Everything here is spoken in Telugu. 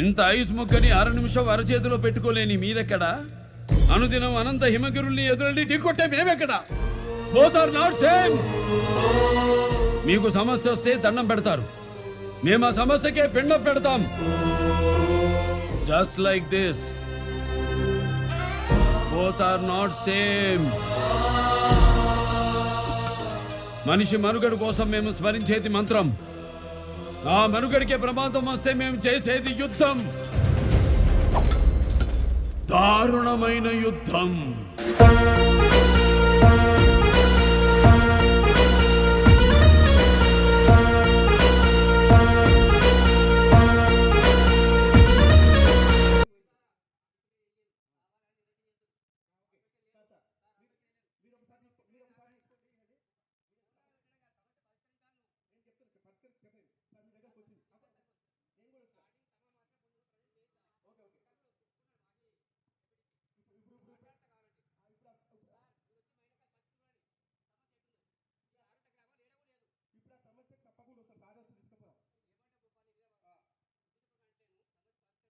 ఇంత ఐస్ ముక్కని 6 నిమిషం అరచేతిలో పెట్టుకోలేని మీరెక్కడా? అనుదినం అనంత హిమగిరుల్ని ఎదురెళ్ళి ఢీకొట్టే మేమెక్కడా? Both are not same. మీకు సమస్య వస్తే దండం పెడతారు, మేము ఆ సమస్యకే పిండం పెడతాం. Just like this. Both are not same. మనిషి మనుగడ కోసం మేము స్మరించేది మంత్రం, ఆ మనుగడికే ప్రమాదం వస్తే మేము చేసేది యుద్ధం. దారుణమైన యుద్ధం.